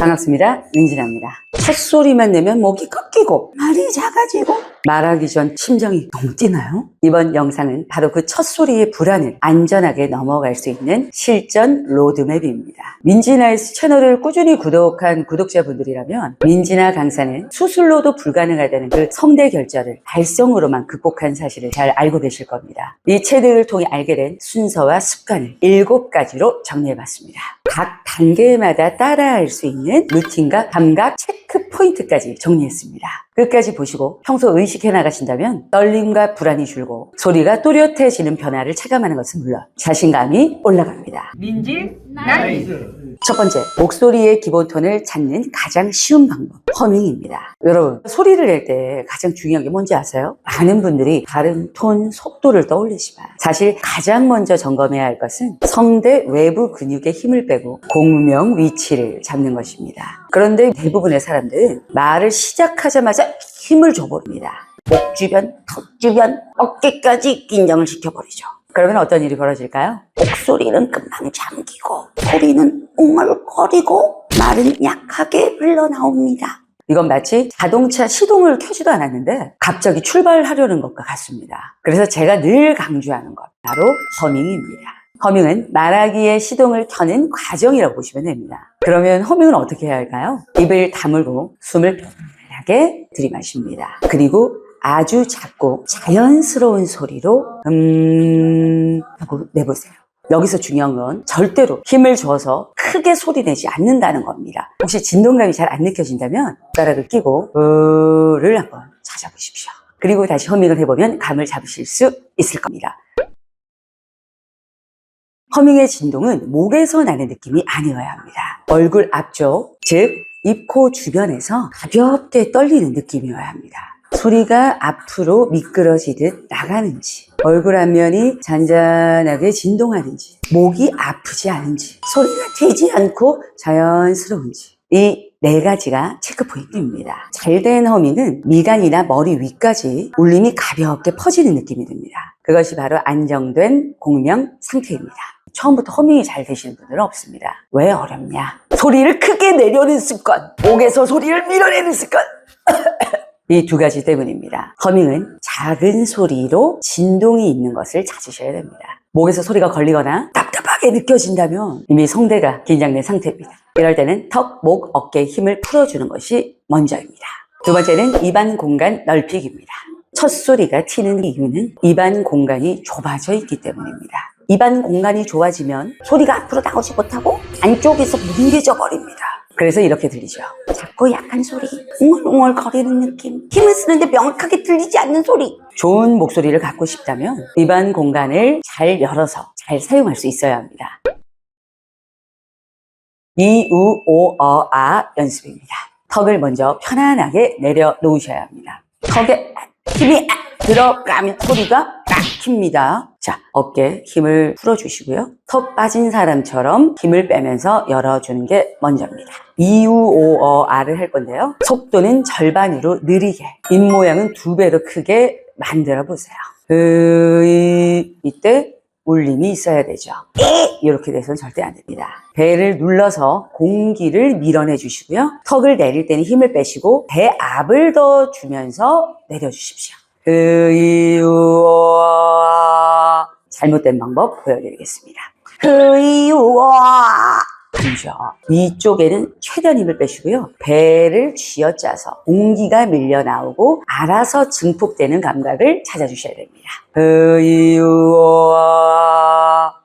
반갑습니다. 민진아입니다. 첫소리만 내면 목이 꺾이고 말이 작아지고 말하기 전 심장이 너무 뛰나요? 이번 영상은 바로 그 첫소리의 불안을 안전하게 넘어갈 수 있는 실전 로드맵입니다. 민진아의 채널을 꾸준히 구독한 구독자분들이라면 민진아 강사는 수술로도 불가능하다는 그 성대 결절을 발성으로만 극복한 사실을 잘 알고 계실 겁니다. 이 체득을 통해 알게 된 순서와 습관을 7가지로 정리해봤습니다. 각 단계마다 따라할 수 있는 루틴과 감각 체크 포인트까지 정리했습니다. 끝까지 보시고 평소 의식해 나가신다면 떨림과 불안이 줄고 소리가 또렷해지는 변화를 체감하는 것은 물론 자신감이 올라갑니다. 민지 나이스. 첫 번째, 목소리의 기본 톤을 찾는 가장 쉬운 방법, 허밍입니다. 여러분, 소리를 낼 때 가장 중요한 게 뭔지 아세요? 많은 분들이 발음, 톤, 속도를 떠올리지만 사실 가장 먼저 점검해야 할 것은 성대 외부 근육의 힘을 빼고 공명 위치를 잡는 것입니다. 그런데 대부분의 사람들은 말을 시작하자마자 힘을 줘버립니다. 목 주변, 턱 주변, 어깨까지 긴장을 시켜버리죠. 그러면 어떤 일이 벌어질까요? 목소리는 금방 잠기고 소리는 웅얼거리고 말은 약하게 흘러나옵니다. 이건 마치 자동차 시동을 켜지도 않았는데 갑자기 출발하려는 것과 같습니다. 그래서 제가 늘 강조하는 것, 바로 허밍입니다. 허밍은 말하기에 시동을 켜는 과정이라고 보시면 됩니다. 그러면 허밍은 어떻게 해야 할까요? 입을 다물고 숨을 편안하게 들이마십니다. 그리고 아주 작고 자연스러운 소리로 하고 내보세요. 여기서 중요한 건 절대로 힘을 줘서 크게 소리 내지 않는다는 겁니다. 혹시 진동감이 잘 안 느껴진다면 숟가락을 끼고 를 한번 찾아보십시오. 그리고 다시 허밍을 해보면 감을 잡으실 수 있을 겁니다. 허밍의 진동은 목에서 나는 느낌이 아니어야 합니다. 얼굴 앞쪽, 즉 입, 코 주변에서 가볍게 떨리는 느낌이어야 합니다. 소리가 앞으로 미끄러지듯 나가는지, 얼굴 앞면이 잔잔하게 진동하는지, 목이 아프지 않은지, 소리가 튀지 않고 자연스러운지, 이 4가지가 체크 포인트입니다. 잘된 허밍은 미간이나 머리 위까지 울림이 가볍게 퍼지는 느낌이 듭니다. 그것이 바로 안정된 공명 상태입니다. 처음부터 허밍이 잘 되시는 분들은 없습니다. 왜 어렵냐? 소리를 크게 내려는 습관, 목에서 소리를 밀어내는 습관. 이 2가지 때문입니다. 허밍은 작은 소리로 진동이 있는 것을 찾으셔야 됩니다. 목에서 소리가 걸리거나 답답하게 느껴진다면 이미 성대가 긴장된 상태입니다. 이럴 때는 턱, 목, 어깨에 힘을 풀어주는 것이 먼저입니다. 2번째는 입안 공간 넓히기입니다. 첫 소리가 튀는 이유는 입안 공간이 좁아져 있기 때문입니다. 입안 공간이 좁아지면 소리가 앞으로 나오지 못하고 안쪽에서 뭉개져 버립니다. 그래서 이렇게 들리죠. 작고 약한 소리, 웅얼웅얼 거리는 느낌, 힘을 쓰는데 명확하게 들리지 않는 소리. 좋은 목소리를 갖고 싶다면 입안 공간을 잘 열어서 잘 사용할 수 있어야 합니다. 이, 우, 오, 어, 아 연습입니다. 턱을 먼저 편안하게 내려놓으셔야 합니다. 턱에 힘이 들어가면 소리가 막힙니다. 자, 어깨 힘을 풀어주시고요. 턱 빠진 사람처럼 힘을 빼면서 열어주는 게 먼저입니다. 이, 우, 오, 어, 아를 할 건데요. 속도는 절반으로 느리게, 입 모양은 2배로 크게 만들어 보세요. 이때 울림이 있어야 되죠. 이렇게 돼서는 절대 안 됩니다. 배를 눌러서 공기를 밀어내 주시고요. 턱을 내릴 때는 힘을 빼시고 배 앞을 더 주면서 내려주십시오. 잘못된 방법 보여드리겠습니다. 아니죠. 위쪽에는 최대한 힘을 빼시고요. 배를 쥐어짜서 공기가 밀려 나오고 알아서 증폭되는 감각을 찾아주셔야 됩니다.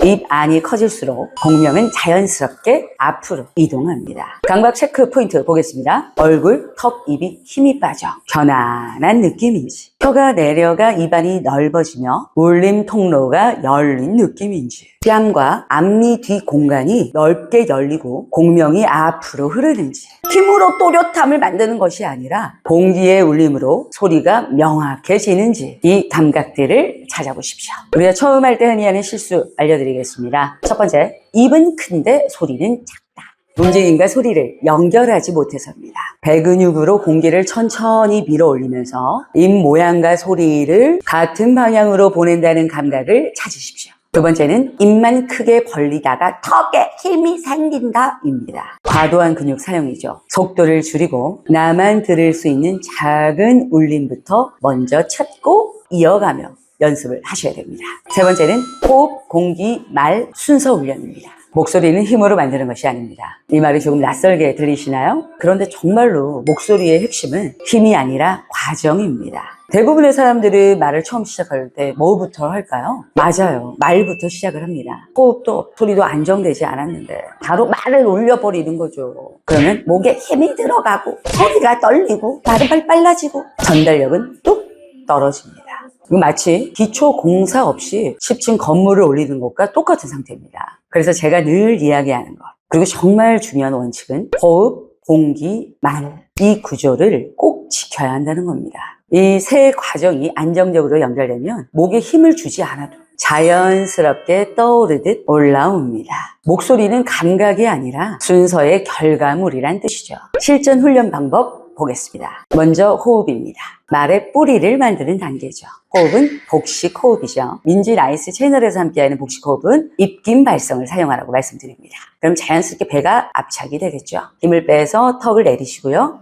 입 안이 커질수록 공명은 자연스럽게 앞으로 이동합니다. 감각 체크 포인트 보겠습니다. 얼굴, 턱, 입이 힘이 빠져 편안한 느낌인지, 혀가 내려가 입안이 넓어지며 울림 통로가 열린 느낌인지, 뺨과 앞니 뒤 공간이 넓게 열리고 공명이 앞으로 흐르는지, 힘으로 또렷함을 만드는 것이 아니라 공기의 울림으로 소리가 명확해지는지, 이 감각들을 찾아보십시오. 우리가 처음 할 때 흔히 하는 실수 알려드리겠습니다. 첫 번째, 입은 큰데 소리는 작다. 문제인과 소리를 연결하지 못해서입니다. 배 근육으로 공기를 천천히 밀어 올리면서 입 모양과 소리를 같은 방향으로 보낸다는 감각을 찾으십시오. 두 번째는 입만 크게 벌리다가 턱에 힘이 생긴다입니다. 과도한 근육 사용이죠. 속도를 줄이고 나만 들을 수 있는 작은 울림부터 먼저 찾고 이어가며 연습을 하셔야 됩니다. 세 번째는 호흡, 공기, 말 순서 훈련입니다. 목소리는 힘으로 만드는 것이 아닙니다. 이 말이 조금 낯설게 들리시나요? 그런데 정말로 목소리의 핵심은 힘이 아니라 과정입니다. 대부분의 사람들이 말을 처음 시작할 때 뭐부터 할까요? 맞아요. 말부터 시작을 합니다. 호흡도 소리도 안정되지 않았는데 바로 말을 올려버리는 거죠. 그러면 목에 힘이 들어가고 소리가 떨리고 말은 빨라지고 전달력은 뚝 떨어집니다. 이거 마치 기초 공사 없이 10층 건물을 올리는 것과 똑같은 상태입니다. 그래서 제가 늘 이야기하는 것, 그리고 정말 중요한 원칙은 호흡, 공기, 말, 이 구조를 꼭 지켜야 한다는 겁니다. 이 세 과정이 안정적으로 연결되면 목에 힘을 주지 않아도 자연스럽게 떠오르듯 올라옵니다. 목소리는 감각이 아니라 순서의 결과물이란 뜻이죠. 실전 훈련 방법 보겠습니다. 먼저 호흡입니다. 말의 뿌리를 만드는 단계죠. 호흡은 복식 호흡이죠. 민지 라이스 채널에서 함께하는 복식 호흡은 입김 발성을 사용하라고 말씀드립니다. 그럼 자연스럽게 배가 압착이 되겠죠. 힘을 빼서 턱을 내리시고요.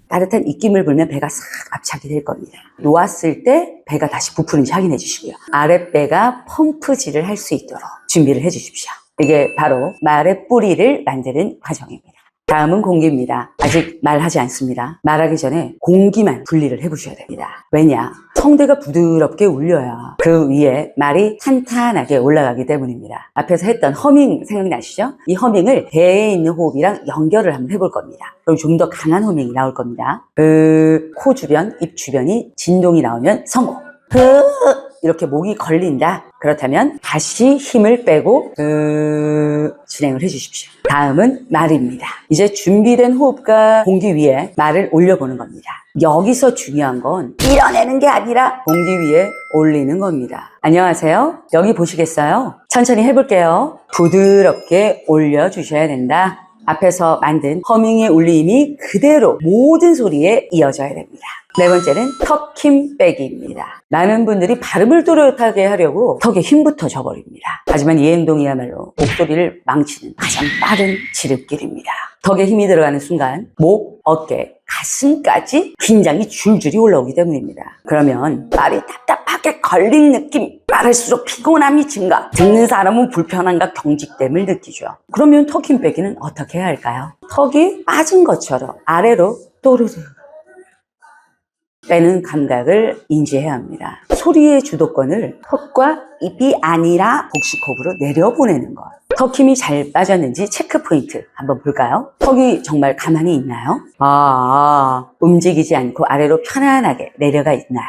따뜻한 입김을 불면 배가 싹 압착이 될 겁니다. 놓았을 때 배가 다시 부푸는지 확인해 주시고요. 아랫배가 펌프질을 할 수 있도록 준비를 해 주십시오. 이게 바로 말의 뿌리를 만드는 과정입니다. 다음은 공기입니다. 아직 말하지 않습니다. 말하기 전에 공기만 분리를 해보셔야 됩니다. 왜냐? 성대가 부드럽게 울려야 그 위에 말이 탄탄하게 올라가기 때문입니다. 앞에서 했던 허밍 생각나시죠? 이 허밍을 배에 있는 호흡이랑 연결을 한번 해볼 겁니다. 그럼 좀 더 강한 허밍이 나올 겁니다. 코 주변, 입 주변이 진동이 나오면 성공. 이렇게 목이 걸린다. 그렇다면 다시 힘을 빼고 진행을 해주십시오. 다음은 말입니다. 이제 준비된 호흡과 공기 위에 말을 올려보는 겁니다. 여기서 중요한 건 밀어내는 게 아니라 공기 위에 올리는 겁니다. 안녕하세요. 여기 보시겠어요? 천천히 해볼게요. 부드럽게 올려주셔야 된다. 앞에서 만든 허밍의 울림이 그대로 모든 소리에 이어져야 됩니다. 네 번째는 턱 힘 빼기입니다. 많은 분들이 발음을 또렷하게 하려고 턱에 힘부터 줘버립니다. 하지만 이 행동이야말로 목소리를 망치는 가장 빠른 지름길입니다. 턱에 힘이 들어가는 순간 목, 어깨, 가슴까지 긴장이 줄줄이 올라오기 때문입니다. 그러면 말이 답답하게 걸린 느낌, 말할수록 피곤함이 증가, 듣는 사람은 불편함과 경직됨을 느끼죠. 그러면 턱 힘 빼기는 어떻게 해야 할까요? 턱이 빠진 것처럼 아래로 또르르 빼는 감각을 인지해야 합니다. 소리의 주도권을 턱과 입이 아니라 복식호흡으로 내려보내는 것. 턱 힘이 잘 빠졌는지 체크 포인트 한번 볼까요? 턱이 정말 가만히 있나요? 움직이지 않고 아래로 편안하게 내려가 있나요?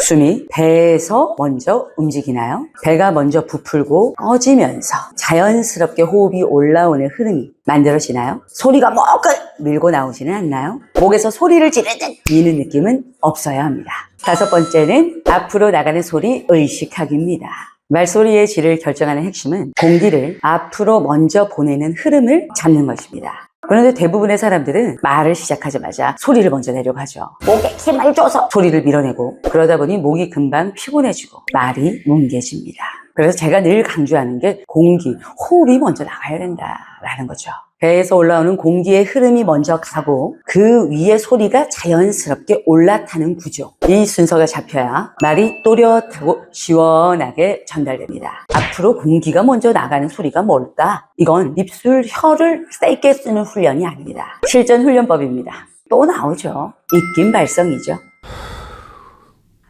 숨이 배에서 먼저 움직이나요? 배가 먼저 부풀고 꺼지면서 자연스럽게 호흡이 올라오는 흐름이 만들어지나요? 소리가 목을 밀고 나오지는 않나요? 목에서 소리를 지르는 미는 느낌은 없어야 합니다. 다섯 번째는 앞으로 나가는 소리 의식하기입니다. 말소리의 질을 결정하는 핵심은 공기를 앞으로 먼저 보내는 흐름을 잡는 것입니다. 그런데 대부분의 사람들은 말을 시작하자마자 소리를 먼저 내려고 하죠. 목에 힘을 줘서 소리를 밀어내고 그러다 보니 목이 금방 피곤해지고 말이 뭉개집니다. 그래서 제가 늘 강조하는 게 공기, 호흡이 먼저 나가야 된다라는 거죠. 배에서 올라오는 공기의 흐름이 먼저 가고 그 위에 소리가 자연스럽게 올라타는 구조. 이 순서가 잡혀야 말이 또렷하고 시원하게 전달됩니다. 앞으로 공기가 먼저 나가는 소리가 뭘까? 이건 입술, 혀를 세게 쓰는 훈련이 아닙니다. 실전 훈련법입니다. 또 나오죠. 입김 발성이죠.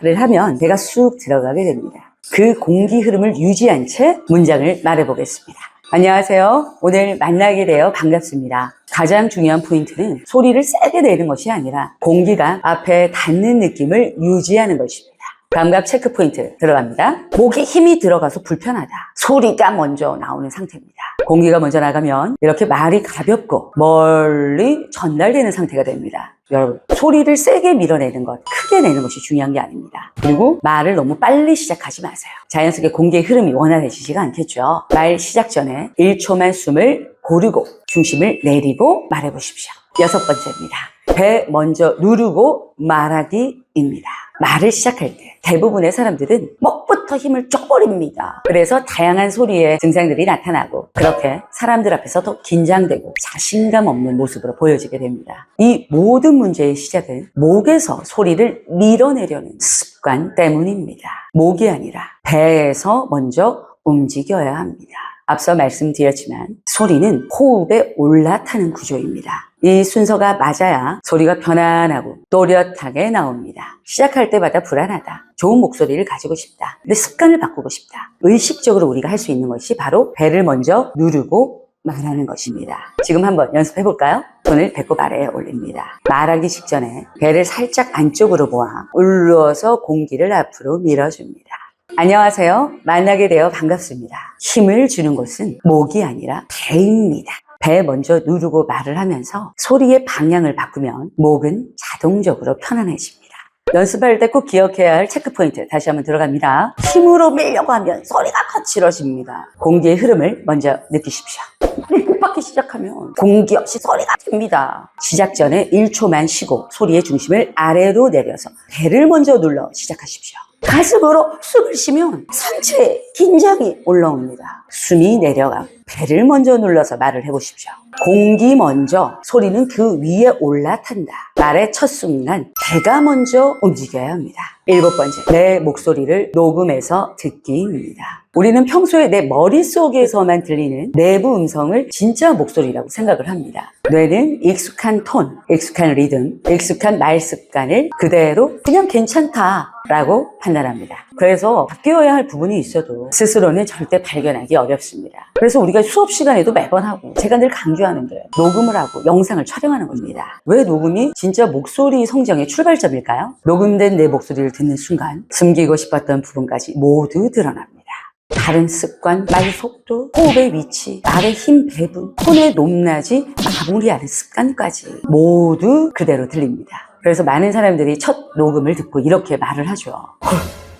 를 하면 배가 쑥 들어가게 됩니다. 그 공기 흐름을 유지한 채 문장을 말해보겠습니다. 안녕하세요. 오늘 만나게 되어 반갑습니다. 가장 중요한 포인트는 소리를 세게 내는 것이 아니라 공기가 앞에 닿는 느낌을 유지하는 것입니다. 감각 체크 포인트 들어갑니다. 목에 힘이 들어가서 불편하다. 소리가 먼저 나오는 상태입니다. 공기가 먼저 나가면 이렇게 말이 가볍고 멀리 전달되는 상태가 됩니다. 여러분, 소리를 세게 밀어내는 것, 크게 내는 것이 중요한 게 아닙니다. 그리고 말을 너무 빨리 시작하지 마세요. 자연스럽게 공기의 흐름이 원활해지지가 않겠죠. 말 시작 전에 1초만 숨을 고르고 중심을 내리고 말해보십시오. 여섯 번째입니다. 배 먼저 누르고 말하기입니다. 말을 시작할 때 대부분의 사람들은 목부터 힘을 줘버립니다. 그래서 다양한 소리의 증상들이 나타나고 그렇게 사람들 앞에서 더 긴장되고 자신감 없는 모습으로 보여지게 됩니다. 이 모든 문제의 시작은 목에서 소리를 밀어내려는 습관 때문입니다. 목이 아니라 배에서 먼저 움직여야 합니다. 앞서 말씀드렸지만 소리는 호흡에 올라타는 구조입니다. 이 순서가 맞아야 소리가 편안하고 또렷하게 나옵니다. 시작할 때마다 불안하다, 좋은 목소리를 가지고 싶다, 근데 습관을 바꾸고 싶다, 의식적으로 우리가 할 수 있는 것이 바로 배를 먼저 누르고 말하는 것입니다. 지금 한번 연습해 볼까요? 손을 배꼽 아래에 올립니다. 말하기 직전에 배를 살짝 안쪽으로 모아 울려서 공기를 앞으로 밀어줍니다. 안녕하세요. 만나게 되어 반갑습니다. 힘을 주는 곳은 목이 아니라 배입니다. 배 먼저 누르고 말을 하면서 소리의 방향을 바꾸면 목은 자동적으로 편안해집니다. 연습할 때 꼭 기억해야 할 체크포인트 다시 한번 들어갑니다. 힘으로 밀려고 하면 소리가 거칠어집니다. 공기의 흐름을 먼저 느끼십시오. 꼭 받기 시작하면 공기 없이 소리가 됩니다. 시작 전에 1초만 쉬고 소리의 중심을 아래로 내려서 배를 먼저 눌러 시작하십시오. 가슴으로 숨을 쉬면 상체에 긴장이 올라옵니다. 숨이 내려가 배를 먼저 눌러서 말을 해보십시오. 공기 먼저, 소리는 그 위에 올라탄다. 말의 첫 순간 배가 먼저 움직여야 합니다. 7번째, 내 목소리를 녹음해서 듣기입니다. 우리는 평소에 내 머릿속에서만 들리는 내부 음성을 진짜 목소리라고 생각을 합니다. 뇌는 익숙한 톤, 익숙한 리듬, 익숙한 말 습관을 그대로 그냥 괜찮다라고 판단합니다. 그래서 바뀌어야 할 부분이 있어도 스스로는 절대 발견하기 어렵습니다. 그래서 우리가 수업 시간에도 매번 하고 제가 늘 강조하는 게 녹음을 하고 영상을 촬영하는 겁니다. 왜 녹음이 진짜 목소리 성장의 출발점일까요? 녹음된 내 목소리를 듣는 순간 숨기고 싶었던 부분까지 모두 드러납니다. 다른 습관, 말 속도, 호흡의 위치, 말의 힘 배분, 톤의 높낮이, 마무리하는 습관까지 모두 그대로 들립니다. 그래서 많은 사람들이 첫 녹음을 듣고 이렇게 말을 하죠.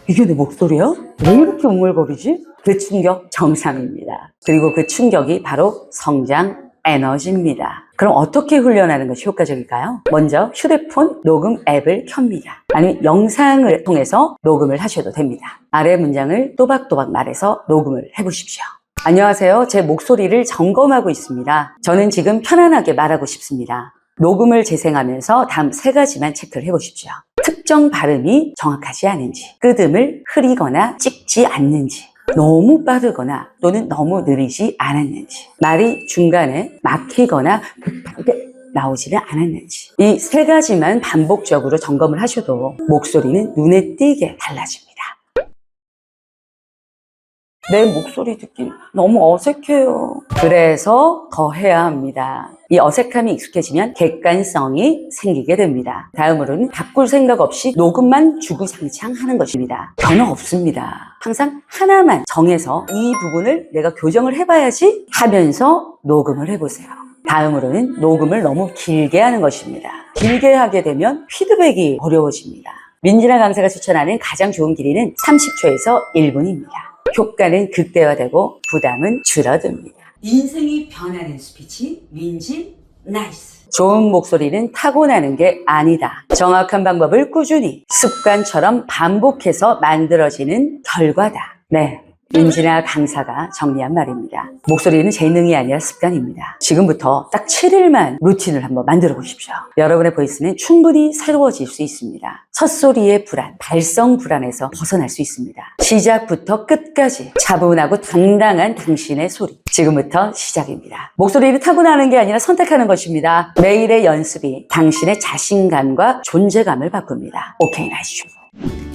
이게 내 목소리야? 왜 이렇게 웅얼거리지? 그 충격 정상입니다. 그리고 그 충격이 바로 성장 에너지입니다. 그럼 어떻게 훈련하는 것이 효과적일까요? 먼저 휴대폰 녹음 앱을 켭니다. 아니면 영상을 통해서 녹음을 하셔도 됩니다. 아래 문장을 또박또박 말해서 녹음을 해보십시오. 안녕하세요. 제 목소리를 점검하고 있습니다. 저는 지금 편안하게 말하고 싶습니다. 녹음을 재생하면서 다음 3가지만 체크를 해보십시오. 특정 발음이 정확하지 않은지, 끄듬을 흐리거나 찍지 않는지, 너무 빠르거나 또는 너무 느리지 않았는지, 말이 중간에 막히거나 급하게 나오지는 않았는지, 이 3가지만 반복적으로 점검을 하셔도 목소리는 눈에 띄게 달라집니다. 내 목소리 듣기 너무 어색해요. 그래서 더 해야 합니다. 이 어색함이 익숙해지면 객관성이 생기게 됩니다. 다음으로는 바꿀 생각 없이 녹음만 주구장창 하는 것입니다. 변화 없습니다. 항상 하나만 정해서 이 부분을 내가 교정을 해봐야지 하면서 녹음을 해보세요. 다음으로는 녹음을 너무 길게 하는 것입니다. 길게 하게 되면 피드백이 어려워집니다. 민진아 강사가 추천하는 가장 좋은 길이는 30초에서 1분입니다. 효과는 극대화되고 부담은 줄어듭니다. 인생이 변하는 스피치 민진 나이스. 좋은 목소리는 타고나는 게 아니다. 정확한 방법을 꾸준히 습관처럼 반복해서 만들어지는 결과다. 네, 민진아 강사가 정리한 말입니다. 목소리는 재능이 아니라 습관입니다. 지금부터 딱 7일만 루틴을 한번 만들어 보십시오. 여러분의 보이스는 충분히 새로워질 수 있습니다. 첫소리의 불안, 발성 불안에서 벗어날 수 있습니다. 시작부터 끝까지 차분하고 당당한 당신의 소리. 지금부터 시작입니다. 목소리를 타고나는 게 아니라 선택하는 것입니다. 매일의 연습이 당신의 자신감과 존재감을 바꿉니다. 오케이, 나이스.